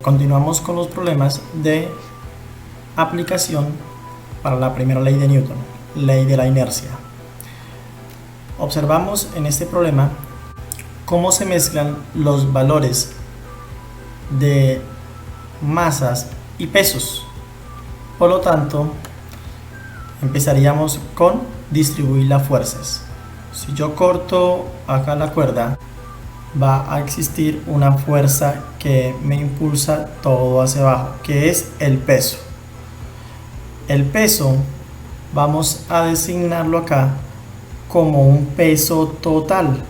Continuamos con los problemas de aplicación para la primera ley de Newton, ley de la inercia. Observamos en este problema cómo se mezclan los valores de masas y pesos. Por lo tanto, empezaríamos con distribuir las fuerzas. Si yo corto acá la cuerda, va a existir una fuerza que me impulsa todo hacia abajo, que es el peso. El peso vamos a designarlo acá como un peso total,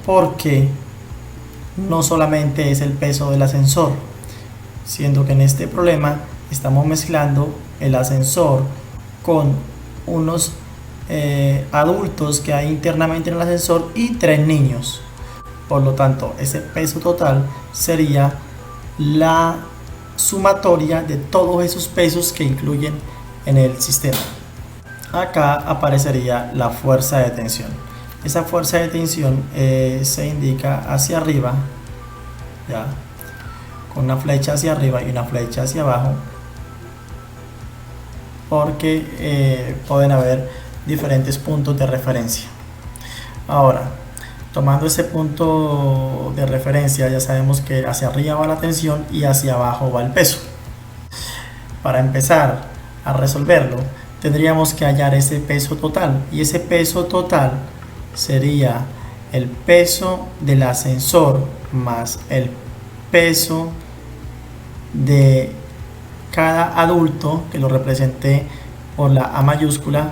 porque no solamente es el peso del ascensor, siendo que en este problema estamos mezclando el ascensor con unos adultos que hay internamente en el ascensor y 3 niños. Por lo tanto, ese peso total sería la sumatoria de todos esos pesos que incluyen en el sistema. Acá aparecería la fuerza de tensión. Esa fuerza de tensión se indica hacia arriba, ¿ya? Con una flecha hacia arriba y una flecha hacia abajo, porque pueden haber diferentes puntos de referencia. Ahora, tomando ese punto de referencia, ya sabemos que hacia arriba va la tensión y hacia abajo va el peso. Para empezar a resolverlo, tendríamos que hallar ese peso total, y ese peso total sería el peso del ascensor más el peso de cada adulto, que lo representé por la A mayúscula,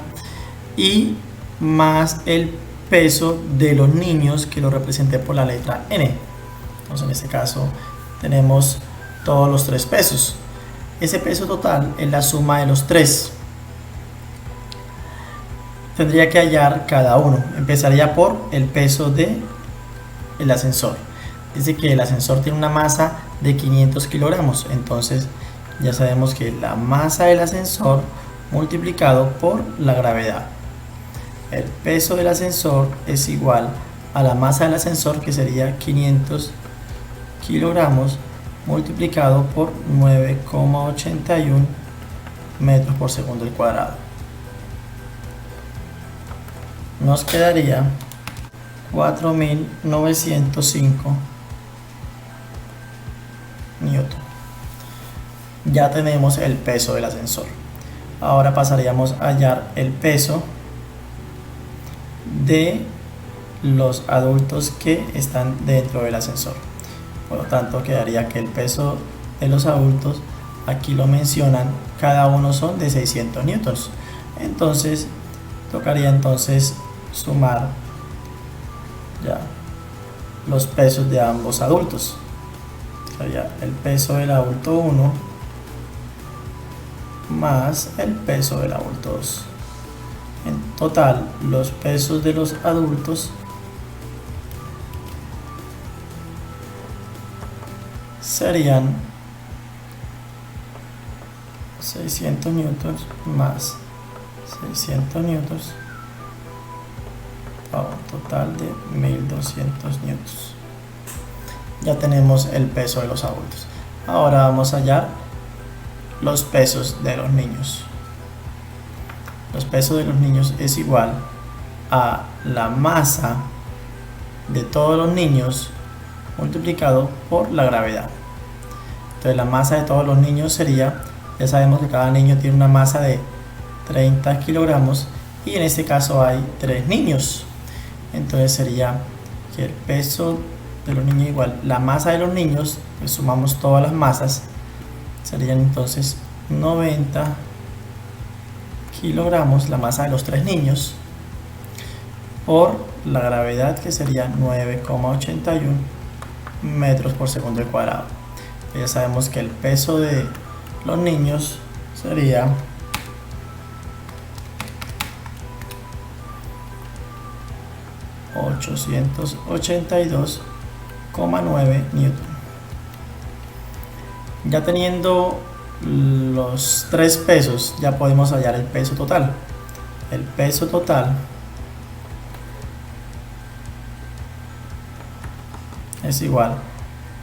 y más el peso de los niños, que lo representé por la letra N. Entonces en este caso tenemos todos los 3 pesos. Ese peso total es la suma de los 3. Tendría que hallar cada uno. Empezaría por el peso del ascensor. Dice que el ascensor tiene una masa de 500 kilogramos. Entonces ya sabemos que la masa del ascensor multiplicado por la gravedad. El peso del ascensor es igual a la masa del ascensor, que sería 500 kilogramos multiplicado por 9,81 metros por segundo al cuadrado. Nos quedaría 4.905 newton. Ya tenemos el peso del ascensor. Ahora pasaríamos a hallar el peso de los adultos que están dentro del ascensor. Por lo tanto, quedaría que el peso de los adultos, aquí lo mencionan, cada uno son de 600 newtons. Entonces tocaría sumar ya los pesos de ambos adultos. Sería el peso del adulto 1 más el peso del adulto 2. En total, los pesos de los adultos serían 600 newtons más 600 newtons, a un total de 1200 newtons. Ya tenemos el peso de los adultos. Ahora vamos a hallar los pesos de los niños. Los pesos de los niños es igual a la masa de todos los niños multiplicado por la gravedad. Entonces la masa de todos los niños sería, ya sabemos que cada niño tiene una masa de 30 kilogramos, y en este caso hay 3 niños. Entonces sería que el peso de los niños igual la masa de los niños, pues sumamos todas las masas, serían entonces 90 kilogramos la masa de los 3 niños, por la gravedad, que sería 9,81 metros por segundo al cuadrado. Ya sabemos que el peso de los niños sería 882,9 newton. Ya teniendo los 3 pesos, ya podemos hallar el peso total. El peso total es igual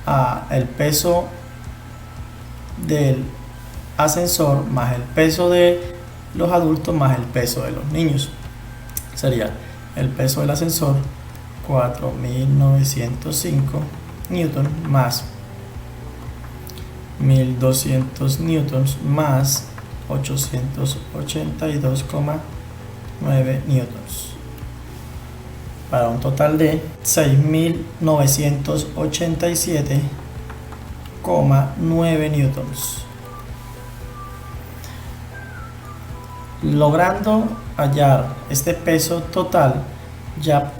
a el peso del ascensor más el peso de los adultos más el peso de los niños. Sería el peso del ascensor 4905 newton más 1200 newtons más 882,9 newtons, para un total de 6987,9 newtons. Logrando hallar este peso total, ya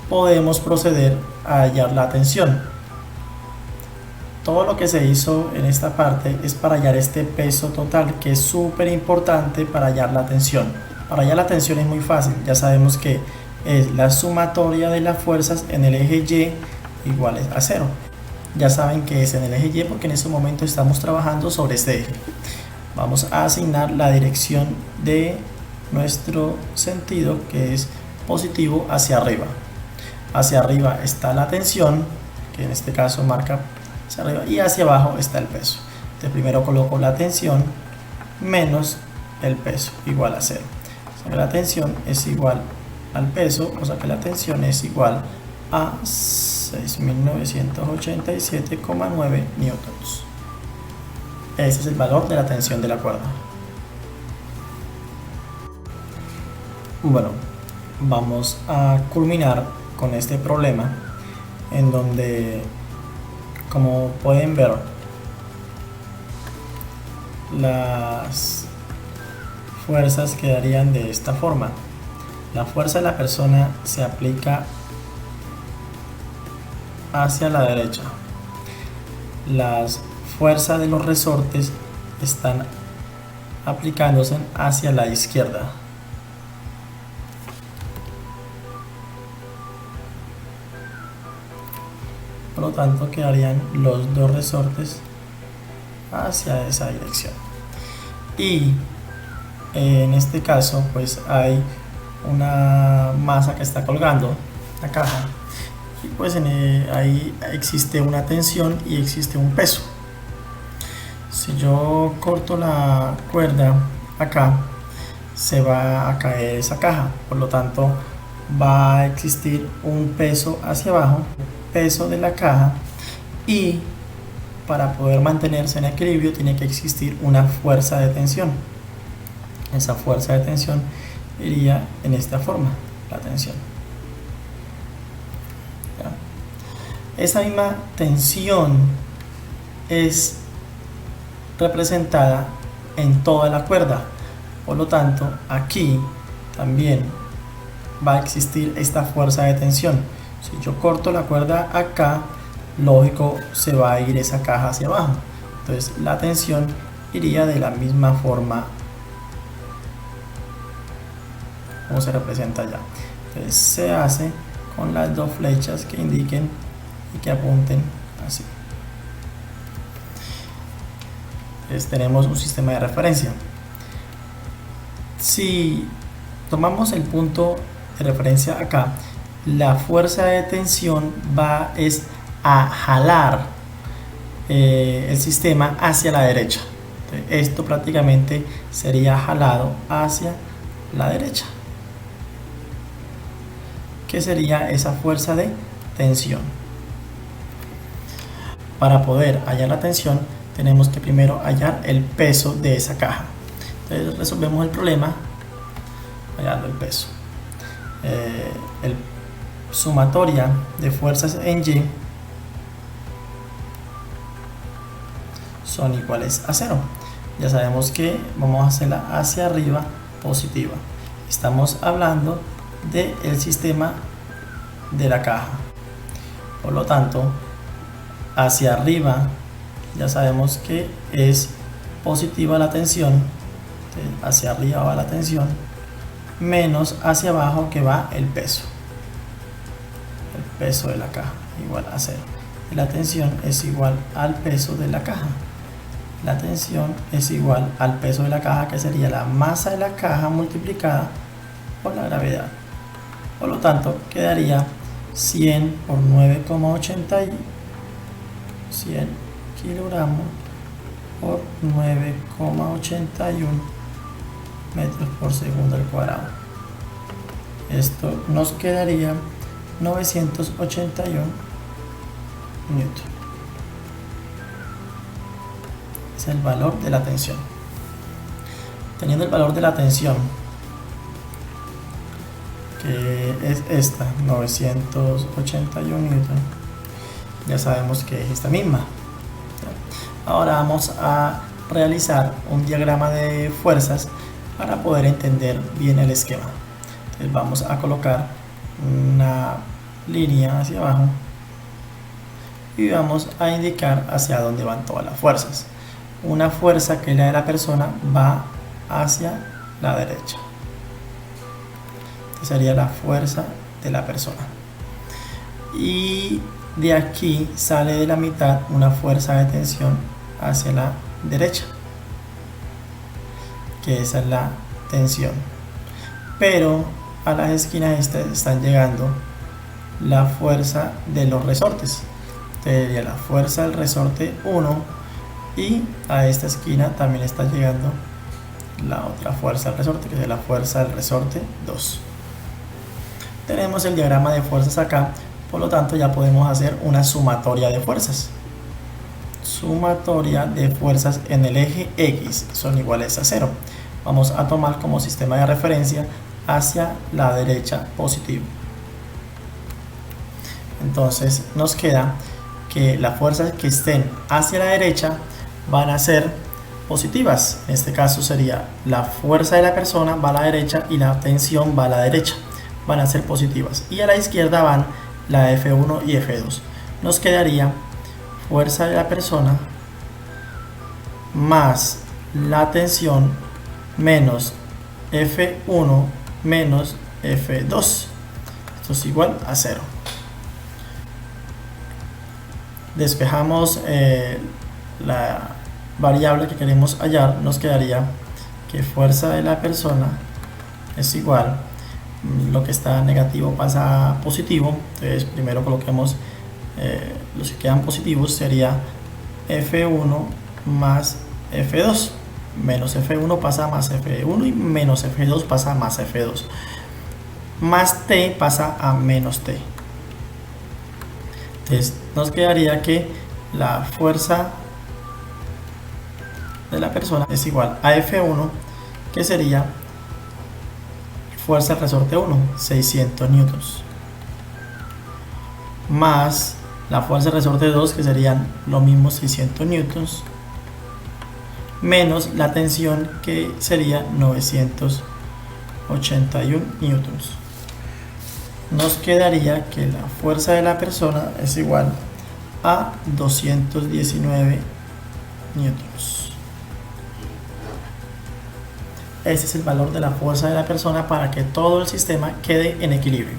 podemos proceder a hallar la tensión. Todo lo que se hizo en esta parte es para hallar este peso total, que es súper importante para hallar la tensión. Para hallar la tensión es muy fácil, ya sabemos que es la sumatoria de las fuerzas en el eje Y iguales a 0. Ya saben que es en el eje Y porque en este momento estamos trabajando sobre este eje. Vamos a asignar la dirección de nuestro sentido, que es positivo, hacia arriba. Hacia arriba está la tensión, que en este caso marca hacia arriba, y hacia abajo está el peso. Entonces primero coloco la tensión menos el peso, igual a 0. O sea que la tensión es igual al peso, o sea que la tensión es igual a 6987,9 newtons. Ese es el valor de la tensión de la cuerda. Bueno, vamos a culminar con este problema en donde, como pueden ver, las fuerzas quedarían de esta forma. La fuerza de la persona se aplica hacia la derecha. Las fuerzas de los resortes están aplicándose hacia la izquierda. Por lo tanto, quedarían los dos resortes hacia esa dirección. Y en este caso, pues hay una masa que está colgando la caja. Y pues ahí existe una tensión y existe un peso. Si yo corto la cuerda acá, se va a caer esa caja, por lo tanto va a existir un peso hacia abajo, peso de la caja, y para poder mantenerse en equilibrio tiene que existir una fuerza de tensión. Esa fuerza de tensión iría en esta forma, la tensión. ¿Ya? Esa misma tensión es representada en toda la cuerda, por lo tanto aquí también va a existir esta fuerza de tensión. Si yo corto la cuerda acá, lógico se va a ir esa caja hacia abajo, entonces la tensión iría de la misma forma como se representa allá. Entonces se hace con las dos flechas que indiquen y que apunten así. Entonces tenemos un sistema de referencia. Si tomamos el punto de referencia acá, la fuerza de tensión va a jalar el sistema hacia la derecha. Entonces, esto prácticamente sería jalado hacia la derecha. ¿Qué sería esa fuerza de tensión? Para poder hallar la tensión, tenemos que primero hallar el peso de esa caja. Entonces resolvemos el problema hallando el peso. El sumatoria de fuerzas en Y son iguales a 0. Ya sabemos que vamos a hacerla hacia arriba positiva. Estamos hablando del sistema de la caja. Por lo tanto, hacia arriba ya sabemos que es positiva la tensión. Entonces, hacia arriba va la tensión, menos hacia abajo que va el peso. El peso de la caja igual a 0. Y la tensión es igual al peso de la caja. La tensión es igual al peso de la caja, que sería la masa de la caja multiplicada por la gravedad. Por lo tanto, quedaría 100 por 9,80 100 kilogramos por 9,81 metros por segundo al cuadrado. Esto nos quedaría 981 newton. Es el valor de la tensión. Teniendo el valor de la tensión, que es esta, 981 newton, ya sabemos que es esta misma. Ahora vamos a realizar un diagrama de fuerzas para poder entender bien el esquema. Entonces vamos a colocar una línea hacia abajo y vamos a indicar hacia dónde van todas las fuerzas. Una fuerza, que es la de la persona, va hacia la derecha. Esta sería la fuerza de la persona. Y de aquí sale de la mitad una fuerza de tensión hacia la derecha, que esa es la tensión. Pero a las esquinas estas están llegando la fuerza de los resortes. Sería la fuerza del resorte 1, y a esta esquina también está llegando la otra fuerza del resorte, que es la fuerza del resorte 2. Tenemos el diagrama de fuerzas acá, por lo tanto ya podemos hacer una sumatoria de fuerzas. Sumatoria de fuerzas en el eje X son iguales a 0. Vamos a tomar como sistema de referencia hacia la derecha positivo. Entonces nos queda que las fuerzas que estén hacia la derecha van a ser positivas. En este caso sería la fuerza de la persona va a la derecha y la tensión va a la derecha. Van a ser positivas. Y a la izquierda van la F1 y F2. Nos quedaría fuerza de la persona más la tensión menos F1 menos F2. Esto es igual a 0. Despejamos la variable que queremos hallar. Nos quedaría que fuerza de la persona es igual, lo que está negativo pasa a positivo. Entonces primero coloquemos los que quedan positivos, sería F1 más F2. Menos F1 pasa a más F1 y menos F2 pasa a más F2. Más T pasa a menos T. Entonces nos quedaría que la fuerza de la persona es igual a F1, que sería fuerza del resorte 1, 600 newtons, más la fuerza del resorte 2, que serían lo mismo, 600 newtons, menos la tensión, que sería 981 newtons. Nos quedaría que la fuerza de la persona es igual a 219 newtons. Ese es el valor de la fuerza de la persona para que todo el sistema quede en equilibrio.